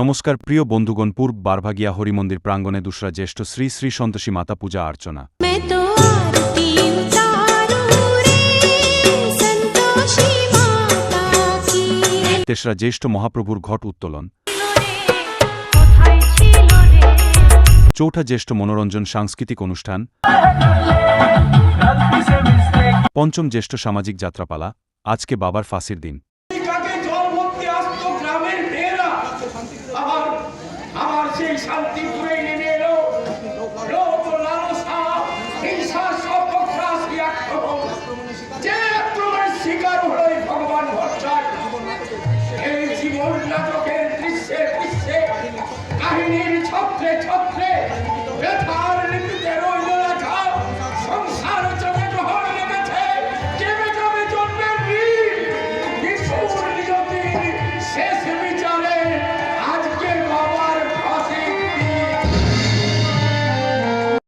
নমস্কার প্রিয় বন্ধুগণ, পূর্ব বারভাগিয়া হরিমন্দির প্রাঙ্গণে দূসরা জ্যেষ্ঠ শ্রী শ্রী সন্তোষী মাতা পূজা অর্চনা। তেসরা জ্যেষ্ঠ মহাপ্রভুর ঘট উত্তোলন। চৌঠা জ্যেষ্ঠ মনোরঞ্জন সাংস্কৃতিক অনুষ্ঠান। পঞ্চম জ্যেষ্ঠ সামাজিক যাত্রাপালা। আজকে বাবার ফাঁসির দিন। আমার সেই শান্তিপুরে